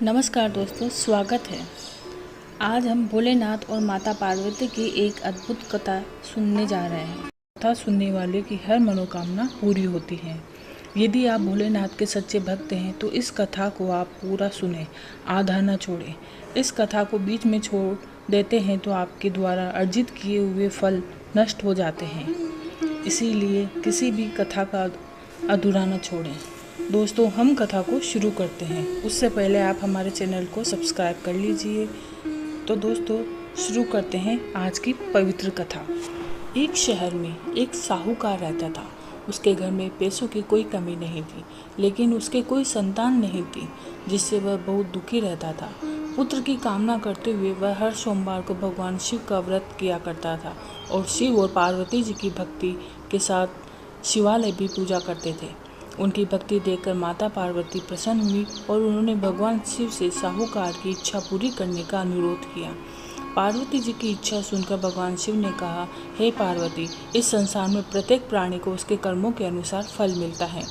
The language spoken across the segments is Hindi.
नमस्कार दोस्तों, स्वागत है। आज हम भोलेनाथ और माता पार्वती की एक अद्भुत कथा सुनने जा रहे हैं। कथा सुनने वाले की हर मनोकामना पूरी होती है। यदि आप भोलेनाथ के सच्चे भक्त हैं तो इस कथा को आप पूरा सुने, आधा न छोड़ें। इस कथा को बीच में छोड़ देते हैं तो आपके द्वारा अर्जित किए हुए फल नष्ट हो जाते हैं। इसीलिए किसी भी कथा का अधूरा न छोड़ें। दोस्तों, हम कथा को शुरू करते हैं। उससे पहले आप हमारे चैनल को सब्सक्राइब कर लीजिए। तो दोस्तों, शुरू करते हैं आज की पवित्र कथा। एक शहर में एक साहूकार रहता था। उसके घर में पैसों की कोई कमी नहीं थी, लेकिन उसके कोई संतान नहीं थी, जिससे वह बहुत दुखी रहता था। पुत्र की कामना करते हुए वह हर सोमवार को भगवान शिव का व्रत किया करता था और शिव और पार्वती जी की भक्ति के साथ शिवालय भी पूजा करते थे। उनकी भक्ति देखकर माता पार्वती प्रसन्न हुई और उन्होंने भगवान शिव से साहूकार की इच्छा पूरी करने का अनुरोध किया। पार्वती जी की इच्छा सुनकर भगवान शिव ने कहा, हे पार्वती, इस संसार में प्रत्येक प्राणी को उसके कर्मों के अनुसार फल मिलता है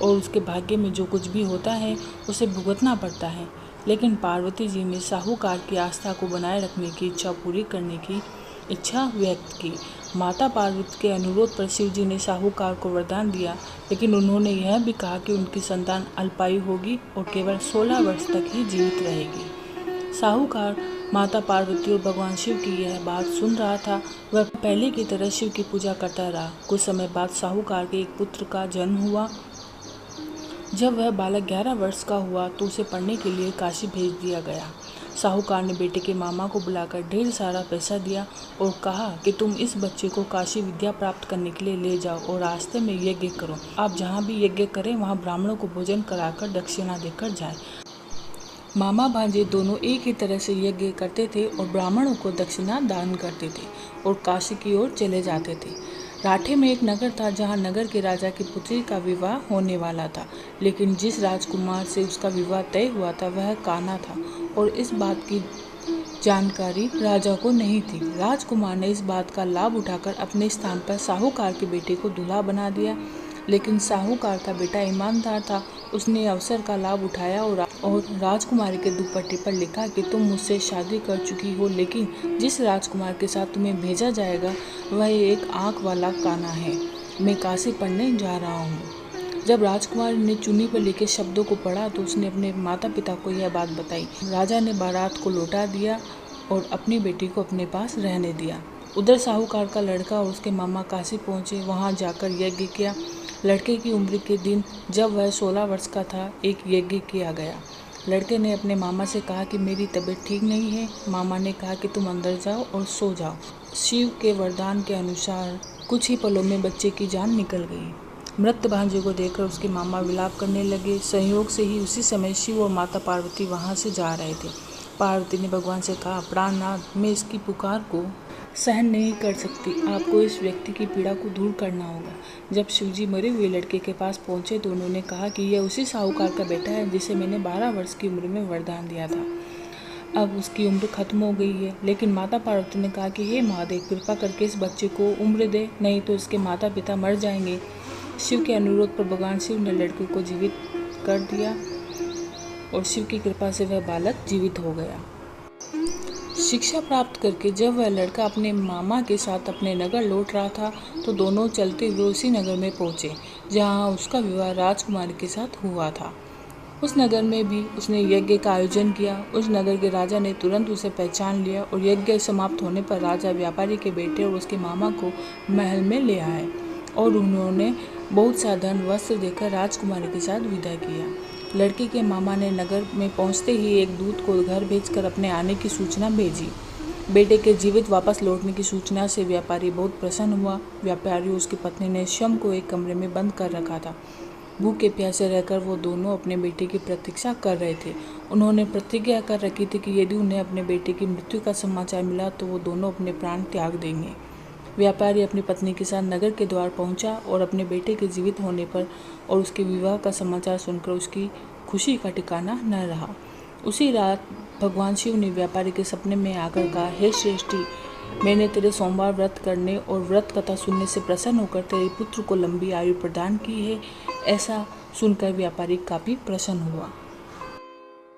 और उसके भाग्य में जो कुछ भी होता है उसे भुगतना पड़ता है। लेकिन पार्वती जी ने साहूकार की आस्था को बनाए रखने की इच्छा पूरी करने की इच्छा व्यक्त की। माता पार्वती के अनुरोध पर शिव जी ने साहूकार को वरदान दिया, लेकिन उन्होंने यह भी कहा कि उनकी संतान अल्पायु होगी और केवल 16 वर्ष तक ही जीवित रहेगी। साहूकार माता पार्वती और भगवान शिव की यह बात सुन रहा था। वह पहले की तरह शिव की पूजा करता रहा। कुछ समय बाद साहूकार के एक पुत्र का जन्म हुआ। जब वह बालक 11 वर्ष का हुआ तो उसे पढ़ने के लिए काशी भेज दिया गया। साहूकार ने बेटे के मामा को बुलाकर ढेर सारा पैसा दिया और कहा कि तुम इस बच्चे को काशी विद्या प्राप्त करने के लिए ले जाओ और रास्ते में यज्ञ करो। आप जहाँ भी यज्ञ करें वहाँ ब्राह्मणों को भोजन कराकर दक्षिणा देकर जाएं। मामा भांजे दोनों एक ही तरह से यज्ञ करते थे और ब्राह्मणों को दक्षिणा दान करते थे और काशी की ओर चले जाते थे। राठे में एक नगर था जहाँ नगर के राजा की पुत्री का विवाह होने वाला था, लेकिन जिस राजकुमार से उसका विवाह तय हुआ था वह कान्हा था और इस बात की जानकारी राजा को नहीं थी। राजकुमार ने इस बात का लाभ उठाकर अपने स्थान पर साहूकार के बेटे को दूल्हा बना दिया, लेकिन साहूकार का बेटा ईमानदार था। उसने अवसर का लाभ उठाया और राजकुमारी के दुपट्टे पर लिखा कि तुम मुझसे शादी कर चुकी हो, लेकिन जिस राजकुमार के साथ तुम्हें भेजा जाएगा वह एक आँख वाला कान्हा है। मैं काशी पढ़ने जा रहा हूँ। जब राजकुमारी ने चुन्नी पर लिखे शब्दों को पढ़ा तो उसने अपने माता पिता को यह बात बताई। राजा ने बारात को लौटा दिया और अपनी बेटी को अपने पास रहने दिया। उधर साहूकार का लड़का और उसके मामा काशी पहुँचे। वहाँ जाकर यज्ञ किया। लड़के की उम्र के दिन जब वह 16 वर्ष का था, एक यज्ञ किया गया। लड़के ने अपने मामा से कहा कि मेरी तबीयत ठीक नहीं है। मामा ने कहा कि तुम अंदर जाओ और सो जाओ। शिव के वरदान के अनुसार कुछ ही पलों में बच्चे की जान निकल गई। मृत भांजे को देखकर उसके मामा विलाप करने लगे। संयोग से ही उसी समय शिव और माता पार्वती वहाँ से जा रहे थे। पार्वती ने भगवान से कहा, प्राणनाथ, मैं इसकी पुकार को सहन नहीं कर सकती। आपको इस व्यक्ति की पीड़ा को दूर करना होगा। जब शिवजी मरे हुए लड़के के पास पहुंचे तो उन्होंने कहा कि यह उसी साहूकार का बेटा है जिसे मैंने 12 वर्ष की उम्र में वरदान दिया था। अब उसकी उम्र खत्म हो गई है। लेकिन माता पार्वती ने कहा कि हे महादेव, कृपा करके इस बच्चे को उम्र दे, नहीं तो इसके माता पिता मर जाएंगे। शिव के अनुरोध पर भगवान शिव ने लड़के को जीवित कर दिया और शिव की कृपा से वह बालक जीवित हो गया। शिक्षा प्राप्त करके जब वह लड़का अपने मामा के साथ अपने नगर लौट रहा था तो दोनों चलते हुए उसी नगर में पहुंचे जहां उसका विवाह राजकुमारी के साथ हुआ था। उस नगर में भी उसने यज्ञ का आयोजन किया। उस नगर के राजा ने तुरंत उसे पहचान लिया और यज्ञ समाप्त होने पर राजा व्यापारी के बेटे और उसके मामा को महल में ले आए और उन्होंने बहुत सा धन वस्त्र देकर राजकुमारी के साथ विदा किया। लड़के के मामा ने नगर में पहुंचते ही एक दूत को घर भेजकर अपने आने की सूचना भेजी। बेटे के जीवित वापस लौटने की सूचना से व्यापारी बहुत प्रसन्न हुआ। व्यापारी और उसकी पत्नी ने स्वयं को एक कमरे में बंद कर रखा था। भूखे प्यासे रहकर वो दोनों अपने बेटे की प्रतीक्षा कर रहे थे। उन्होंने प्रतिज्ञा कर रखी थी कि यदि उन्हें अपने बेटे की मृत्यु का समाचार मिला तो वो दोनों अपने प्राण त्याग देंगे। व्यापारी अपनी पत्नी के साथ नगर के द्वार पहुंचा और अपने बेटे के जीवित होने पर और उसके विवाह का समाचार सुनकर उसकी खुशी का ठिकाना न रहा। उसी रात भगवान शिव ने व्यापारी के सपने में आकर कहा, हे श्रेष्ठी, मैंने तेरे सोमवार व्रत करने और व्रत कथा सुनने से प्रसन्न होकर तेरे पुत्र को लंबी आयु प्रदान की है। ऐसा सुनकर व्यापारी काफ़ी प्रसन्न हुआ।